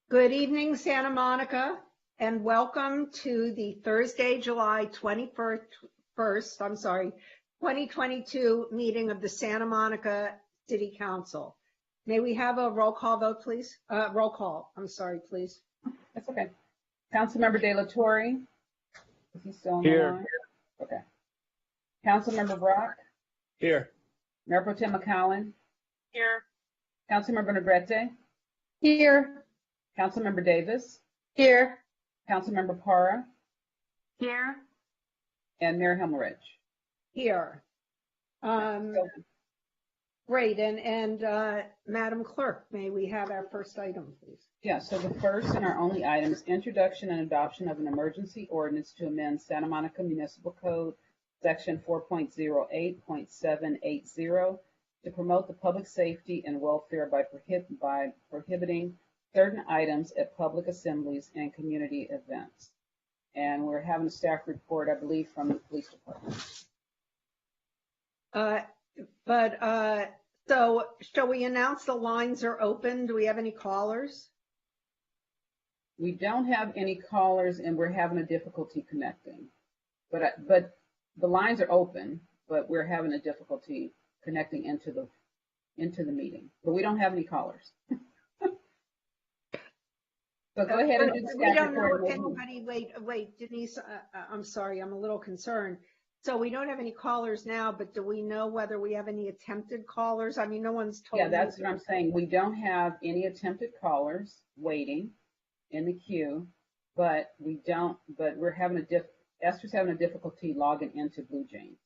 Good evening, Santa Monica, and welcome to the Thursday, July 21st, 2022 meeting of the Santa Monica City Council. May we have a roll call vote, please? Roll call, please. That's okay. Councilmember De La Torre, is he still on the line? Okay. Councilmember Brock? Here. Mayor Pro Tem McCollin? Here. Councilmember Negrete? Here. Councilmember Davis? Here. Councilmember Para? Here. And Mayor Himmelrich? Here. Great, and Madam Clerk, may we have our first item, please? Yeah, so the first and our only item is introduction and adoption of an emergency ordinance to amend Santa Monica Municipal Code, Section 4.08.780, to promote the public safety and welfare by prohibiting certain items at public assemblies and community events. And we're having a staff report, I believe, from the police department. So shall we announce the lines are open? Do we have any callers? We don't have any callers, and we're having a difficulty connecting. But the lines are open, but we're having a difficulty connecting into the meeting. But we don't have any callers. So go ahead and do the we don't report. know if anybody. Wait, Denise. I'm sorry. I'm a little concerned. So we don't have any callers now, but do we know whether we have any attempted callers? I mean, no one's told. Yeah, that's what I'm saying. We don't have any attempted callers waiting in the queue, but we're having Esther's having a difficulty logging into Blue Jays.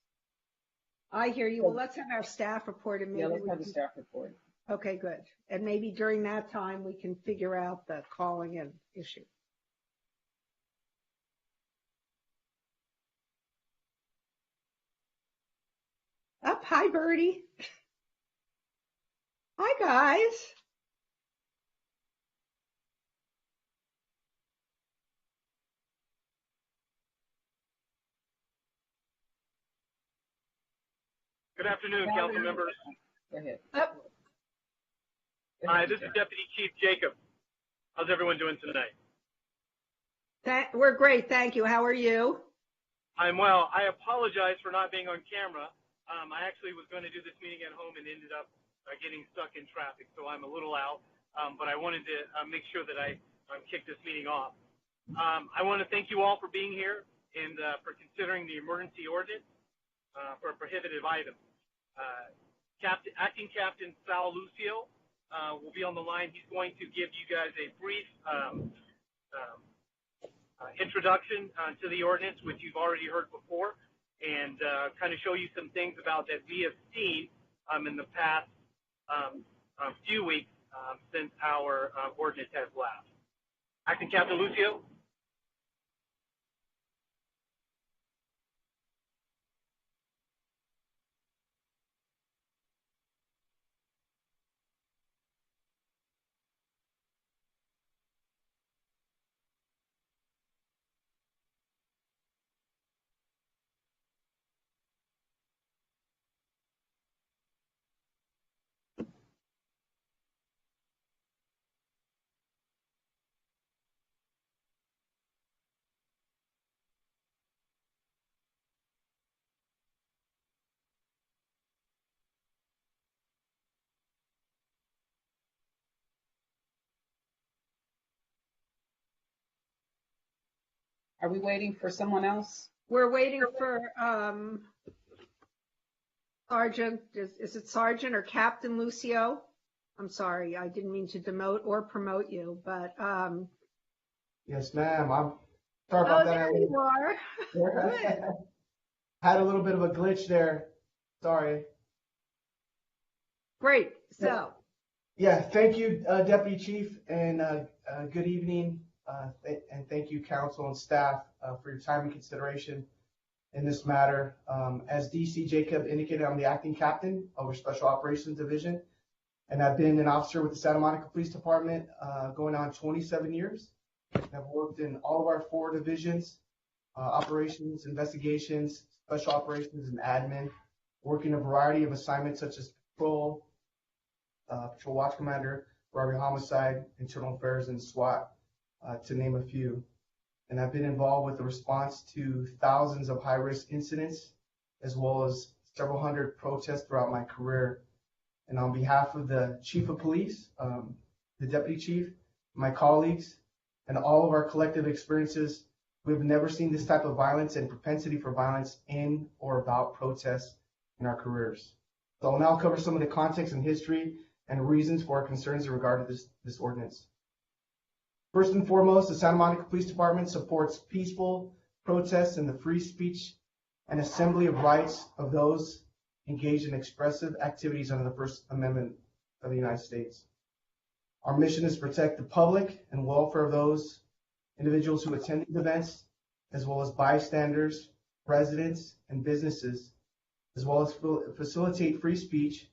I hear you. Well, let's have our staff report. And maybe let's have the staff report. Okay, good. And maybe during that time, we can figure out the calling in issue. Hi, Birdie. Hi, guys. Good afternoon, council members. Go ahead. Hi, this is Deputy Chief Jacob. How's everyone doing tonight? We're great, thank you. How are you? I'm well. I apologize for not being on camera. I actually was going to do this meeting at home and ended up getting stuck in traffic, so I'm a little out. But I wanted to make sure that I kick this meeting off. I want to thank you all for being here and for considering the emergency ordinance for a prohibitive item. Acting Captain Sal Lucio will be on the line. He's going to give you guys a brief introduction to the ordinance, which you've already heard before, and kind of show you some things about that we have seen in the past few weeks since our ordinance has lapsed. Acting Captain Lucio. Are we waiting for someone else? We're waiting for Sergeant. Is it Sergeant or Captain Lucio? I'm sorry, I didn't mean to demote or promote you, but yes, ma'am. I'm sorry about that. There you are. Had a little bit of a glitch there. Sorry. Great. So. Yeah, thank you, Deputy Chief, and good evening. And thank you, council and staff, for your time and consideration in this matter. As DC Jacob indicated, I'm the acting captain of our Special Operations Division, and I've been an officer with the Santa Monica Police Department going on 27 years. I've worked in all of our 4 divisions, operations, investigations, special operations, and admin, working a variety of assignments such as patrol watch commander, robbery, homicide, internal affairs, and SWAT, to name a few. And I've been involved with the response to thousands of high-risk incidents, as well as several hundred protests throughout my career. And on behalf of the Chief of Police, the Deputy Chief, my colleagues, and all of our collective experiences, we've never seen this type of violence and propensity for violence in or about protests in our careers. So I'll now cover some of the context and history and reasons for our concerns in regard to this ordinance. First and foremost, the Santa Monica Police Department supports peaceful protests and the free speech and assembly of rights of those engaged in expressive activities under the First Amendment of the United States. Our mission is to protect the public and welfare of those individuals who attend these events, as well as bystanders, residents, and businesses, as well as facilitate free speech.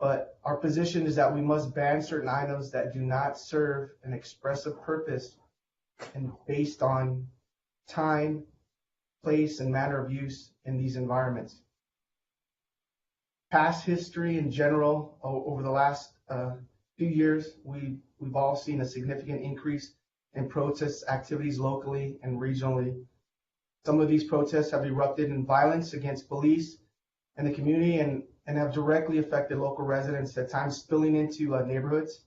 But our position is that we must ban certain items that do not serve an expressive purpose and based on time, place, and manner of use in these environments. Past history in general, over the last few years, we've all seen a significant increase in protest activities locally and regionally. Some of these protests have erupted in violence against police and the community and have directly affected local residents, at times spilling into neighborhoods,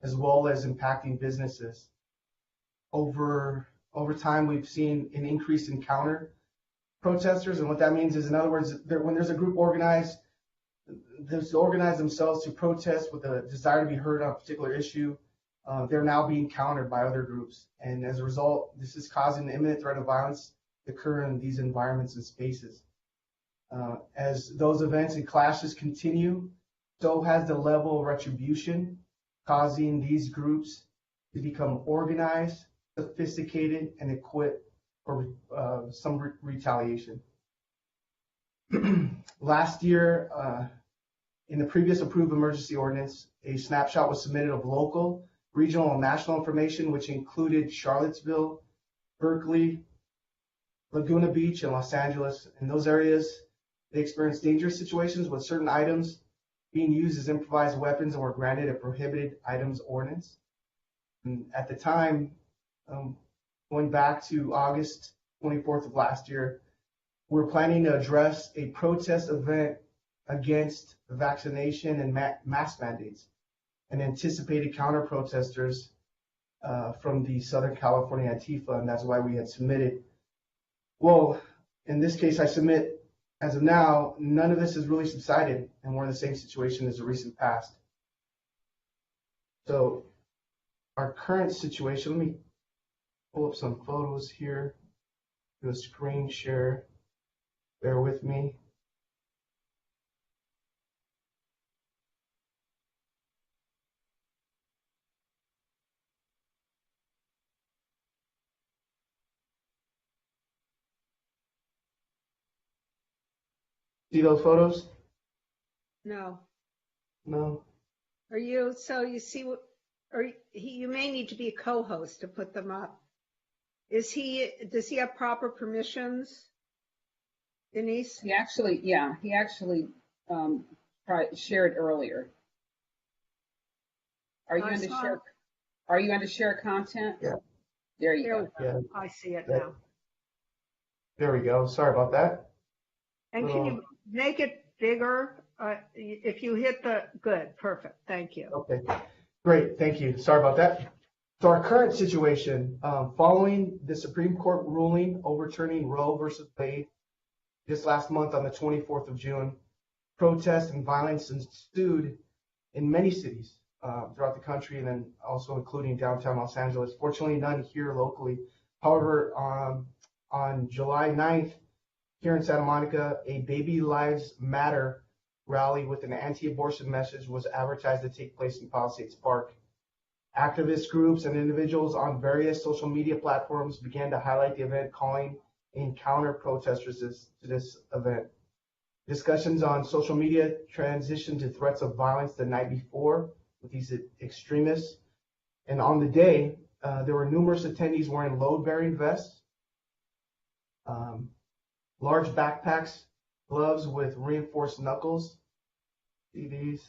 as well as impacting businesses. Over time, we've seen an increase in counter protesters, and what that means is, in other words, when there's a group organized themselves to protest with a desire to be heard on a particular issue, they're now being countered by other groups. And as a result, this is causing the imminent threat of violence to occur in these environments and spaces. As those events and clashes continue, so has the level of retribution, causing these groups to become organized, sophisticated, and equipped for some retaliation. Last year, in the previous approved emergency ordinance, a snapshot was submitted of local, regional, and national information, which included Charlottesville, Berkeley, Laguna Beach, and Los Angeles. In those areas, they experienced dangerous situations with certain items being used as improvised weapons and were granted a prohibited items ordinance. And at the time, going back to August 24th of last year, we were planning to address a protest event against vaccination and mask mandates and anticipated counter-protesters from the Southern California Antifa, and that's why we had submitted. Well, in this case, I submit, as of now, none of this has really subsided, and we're in the same situation as the recent past. So our current situation, let me pull up some photos here, do a screen share, bear with me. See those photos? No. No. Are you, so you see, you may need to be a co-host to put them up. Does he have proper permissions, Denise? He actually shared earlier. Are you going to share? Are you going to share content? Yeah. There you go. Yeah. I see it Yeah. now. There we go. Sorry about that. And can you make it bigger? If you hit good, perfect. Thank you. Okay, great. Thank you. Sorry about that. So our current situation, following the Supreme Court ruling overturning Roe versus Wade this last month on the 24th of June, protests and violence ensued in many cities throughout the country, and then also including downtown Los Angeles. Fortunately, none here locally. However, on July 9th, here in Santa Monica, a Baby Lives Matter rally with an anti-abortion message was advertised to take place in Palisades Park. Activist groups and individuals on various social media platforms began to highlight the event, calling in counter protesters to this event. Discussions on social media transitioned to threats of violence the night before with these extremists. And on the day, there were numerous attendees wearing load-bearing vests, large backpacks, gloves with reinforced knuckles. See these?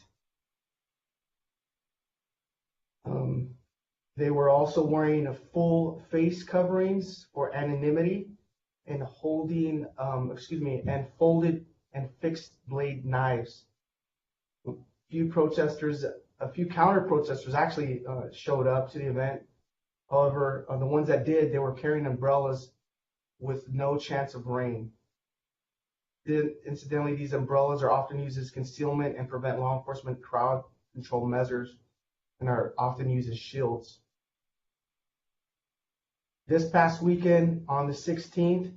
They were also wearing a full face coverings for anonymity and holding, and folded and fixed blade knives. A few counter protesters actually showed up to the event. However, the ones that did, they were carrying umbrellas with no chance of rain. Incidentally, these umbrellas are often used as concealment and prevent law enforcement crowd control measures and are often used as shields. This past weekend, on the 16th,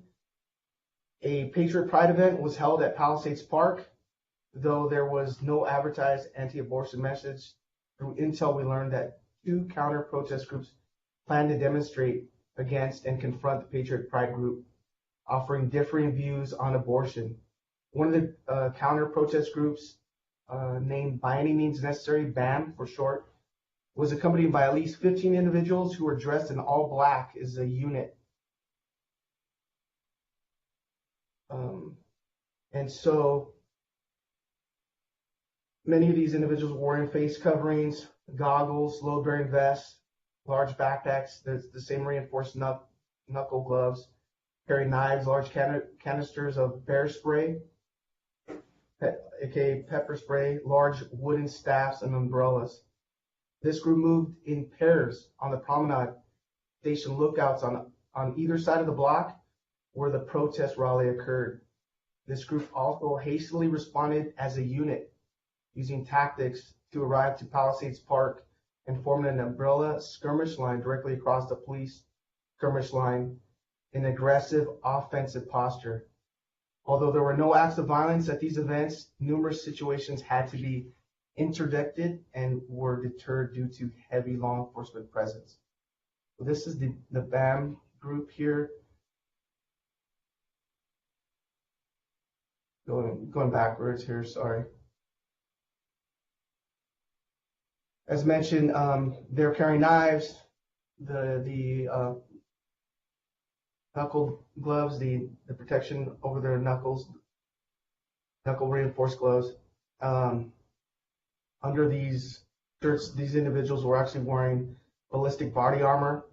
a Patriot Pride event was held at Palisades Park. Though there was no advertised anti-abortion message, through intel we learned that 2 counter-protest groups plan to demonstrate against and confront the Patriot Pride group, offering differing views on abortion. One of the counter-protest groups, named By Any Means Necessary, BAM for short, was accompanied by at least 15 individuals who were dressed in all black as a unit. And so many of these individuals were wearing face coverings, goggles, load-bearing vests, large backpacks, the same reinforced knuckle gloves, carrying knives, large canisters of bear spray, aka pepper spray, large wooden staffs, and umbrellas. This group moved in pairs on the promenade, stationed lookouts on either side of the block where the protest rally occurred. This group also hastily responded as a unit, using tactics to arrive to Palisades Park and form an umbrella skirmish line directly across the police skirmish line in aggressive offensive posture. Although there were no acts of violence at these events, numerous situations had to be interdicted and were deterred due to heavy law enforcement presence. So this is the BAM group here. Going backwards here, sorry. As mentioned, they're carrying knives, the knuckle gloves, the protection over their knuckles, knuckle reinforced gloves. Under these shirts, these individuals were actually wearing ballistic body armor.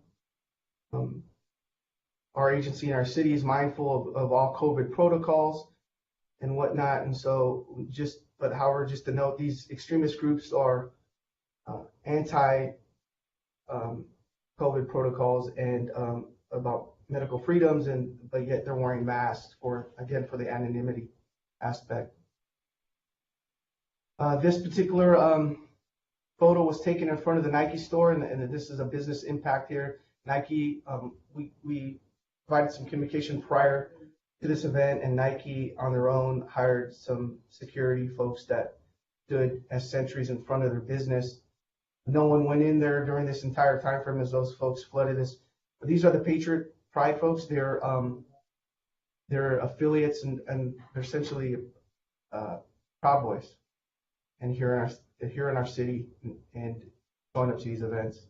Our agency in our city is mindful of all COVID protocols and whatnot, and so just to note, these extremist groups are anti COVID protocols and about medical freedoms, but yet they're wearing masks for the anonymity aspect. This particular photo was taken in front of the Nike store, and this is a business impact here. Nike, we provided some communication prior to this event, and Nike on their own hired some security folks that stood as sentries in front of their business. No one went in there during this entire time frame as those folks flooded this. But these are the Patriot Pride folks. They're affiliates and they're essentially Proud Boys, and here in our city and showing up to these events.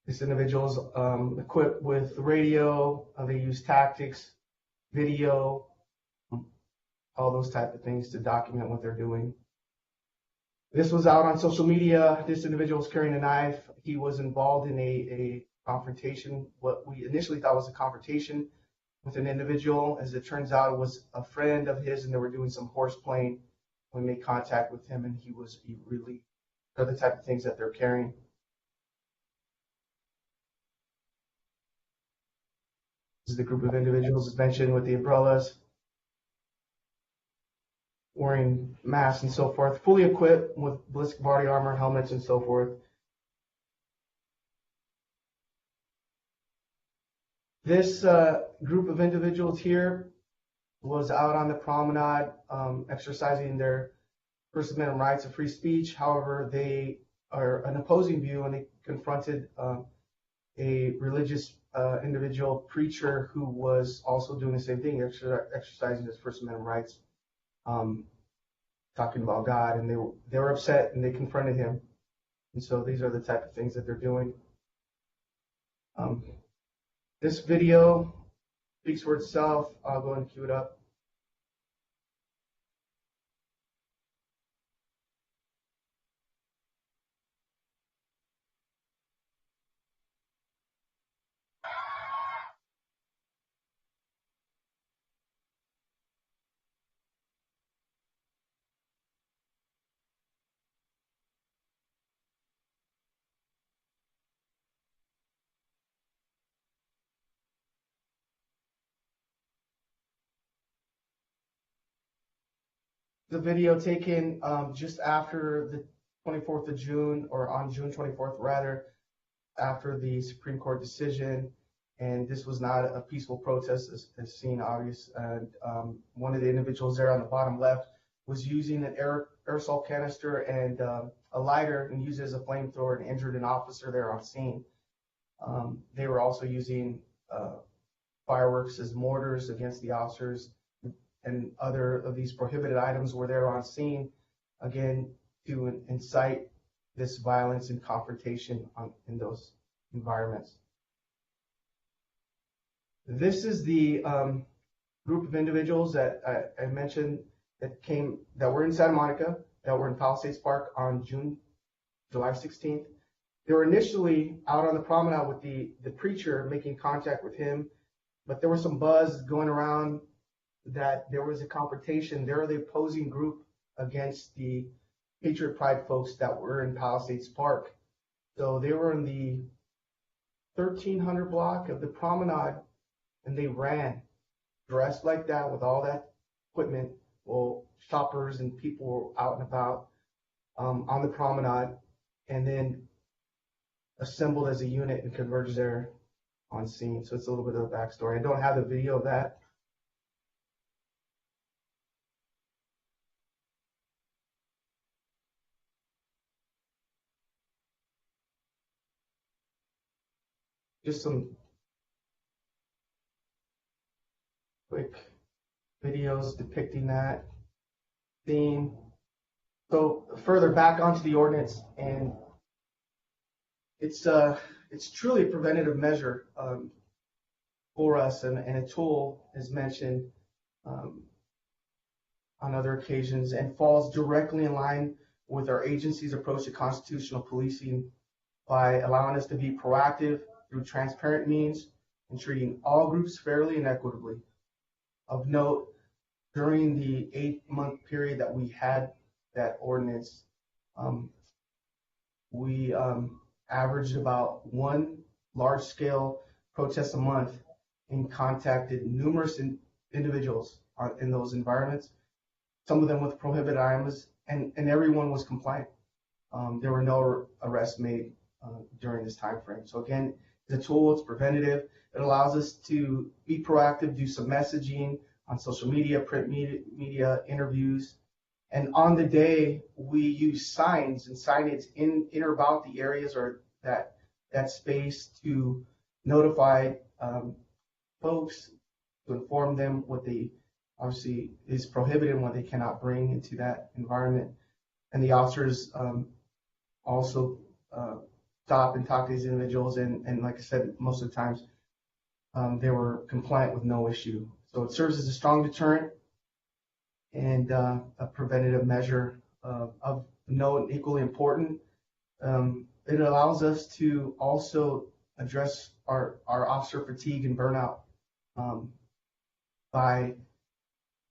This individual is equipped with radio. They use tactics, video, all those type of things to document what they're doing. This was out on social media. This individual was carrying a knife. He was involved in a confrontation, what we initially thought was a confrontation with an individual. As it turns out, it was a friend of his, and they were doing some horseplaying. We made contact with him, and he really are the type of things that they're carrying. This is the group of individuals, as mentioned, with the umbrellas, wearing masks and so forth, fully equipped with ballistic body armor, helmets, and so forth. This group of individuals here was out on the promenade exercising their First Amendment rights of free speech. However, they are an opposing view, and they confronted a religious individual preacher who was also doing the same thing, exercising his First Amendment rights, talking about God, and they were upset, and they confronted him. And so these are the type of things that they're doing. This video speaks for itself. I'll go and cue it up. the video taken just after the 24th of June, or on June 24th rather, after the Supreme Court decision. And this was not a peaceful protest, as seen obvious. And one of the individuals there on the bottom left was using an aerosol canister and a lighter and used it as a flamethrower and injured an officer there on scene. They were also using fireworks as mortars against the officers, and other of these prohibited items were there on scene, again, to incite this violence and confrontation in those environments. This is the group of individuals that I mentioned that were in Santa Monica, that were in Palisades Park on July 16th. They were initially out on the promenade with the preacher, making contact with him, but there was some buzz going around that there was a confrontation. They're the opposing group against the Patriot Pride folks that were in Palisades Park. So they were in the 1300 block of the promenade, and they ran dressed like that with all that equipment. Well, shoppers and people were out and about on the promenade, and then assembled as a unit and converged there on scene. So it's a little bit of a backstory. I don't have the video of that. Just some quick videos depicting that theme. So further back onto the ordinance, and it's truly a preventative measure for us, and a tool, as mentioned on other occasions, and falls directly in line with our agency's approach to constitutional policing by allowing us to be proactive through transparent means and treating all groups fairly and equitably. Of note, during the 8-month period that we had that ordinance, we averaged about one large-scale protest a month and contacted numerous individuals in those environments, some of them with prohibited items, and everyone was compliant. There were no arrests made during this time frame. So again, it's a tool, it's preventative. It allows us to be proactive, do some messaging on social media, print media, interviews. And on the day, we use signs and signage in or about the areas or that space to notify folks, to inform them what they obviously is prohibited and what they cannot bring into that environment. And the officers also stop and talk to these individuals, and like I said, most of the times they were compliant with no issue. So it serves as a strong deterrent and a preventative measure of note and equally important. It allows us to also address our officer fatigue and burnout by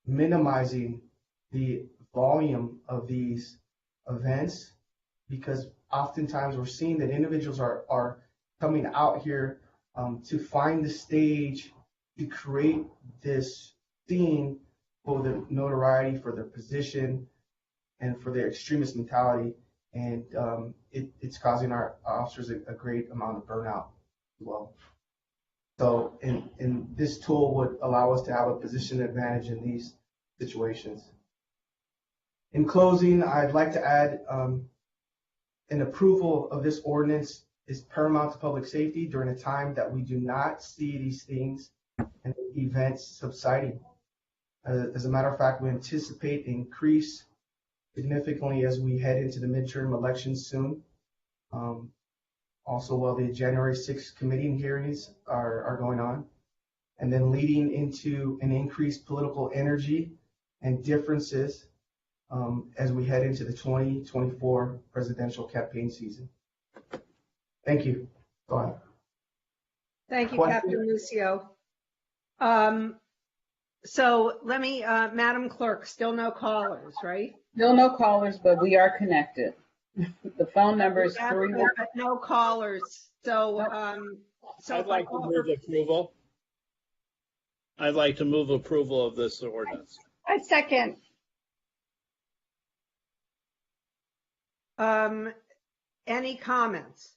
minimizing the volume of these events, because oftentimes we're seeing that individuals are coming out here to find the stage, to create this scene for the notoriety, for their position, and for their extremist mentality. And it's causing our officers a great amount of burnout as well. So and this tool would allow us to have a position advantage in these situations. In closing, I'd like to add an approval of this ordinance is paramount to public safety during a time that we do not see these things and events subsiding. As a matter of fact, we anticipate increase significantly as we head into the midterm elections soon. Also, while the January 6th committee hearings are going on, and then leading into an increased political energy and differences as we head into the 2024 presidential campaign season. Thank you. Go ahead. Thank you, Question? Captain Lucio. So let me, Madam Clerk, still no callers, right? Still no callers, but we are connected. The phone number is Yeah, 3. but no callers. So, I'd like to move approval. I'd like to move approval of this ordinance. I second. Any comments?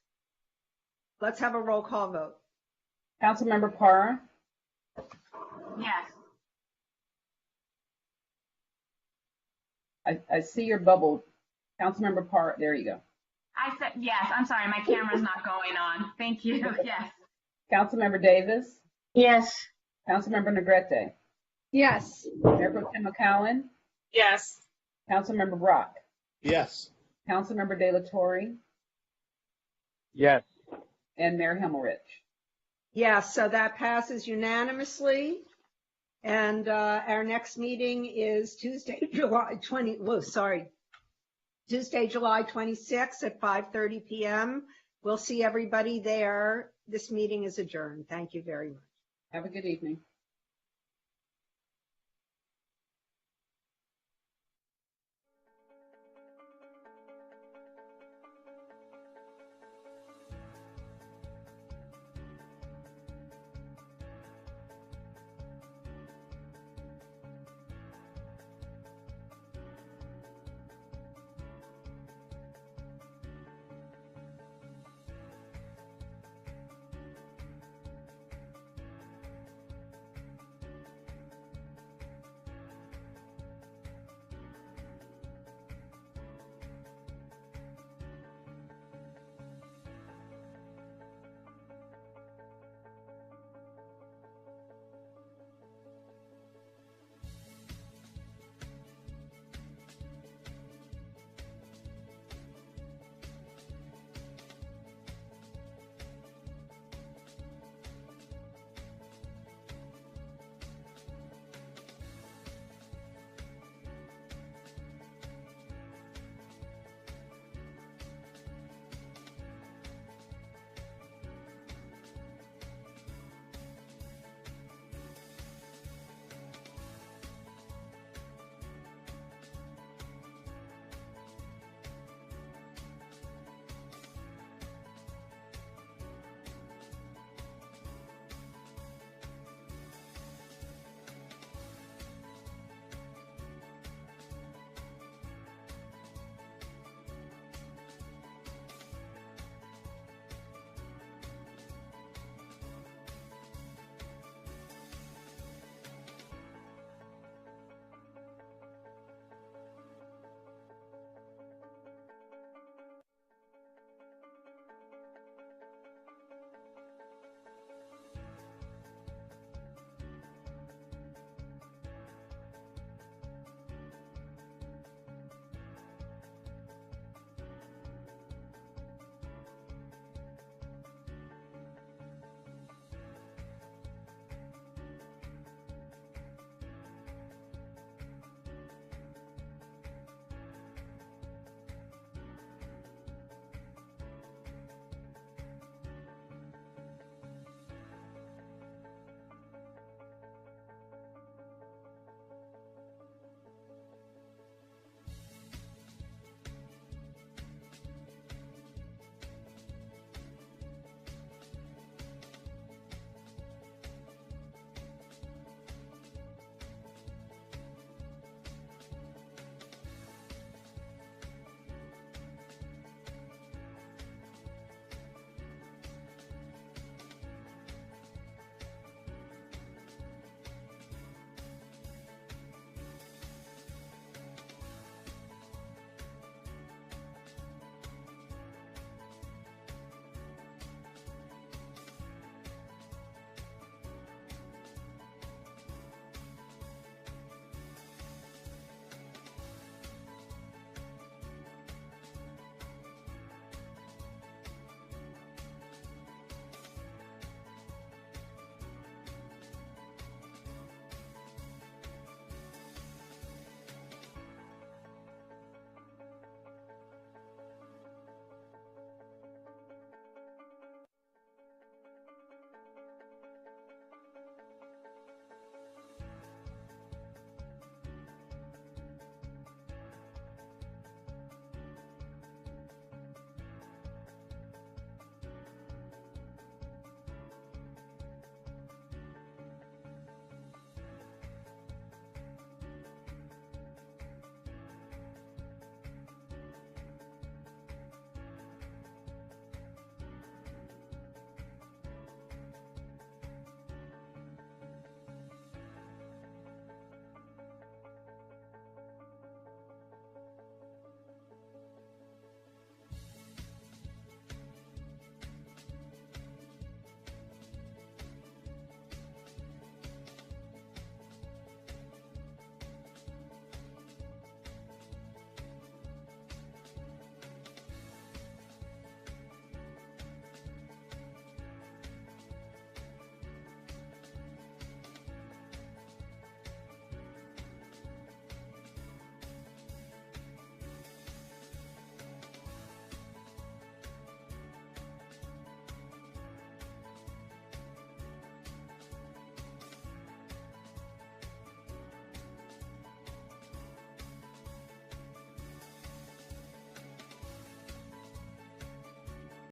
Let's have a roll call vote. Councilmember Parra, Yes. I see your bubble. Councilmember Parra, there you go. I said yes. I'm sorry, my camera's not going on. Thank you. Yes. Councilmember Davis, Yes. Councilmember Negrete, Yes. Mayor Pro Tem McCowen, Yes. Councilmember Brock, Yes. Councilmember De La Torre, Yes. and Mayor Himmelrich. Yes, so that passes unanimously. And our next meeting is Tuesday, July 26th at 5:30 p.m. We'll see everybody there. This meeting is adjourned. Thank you very much. Have a good evening.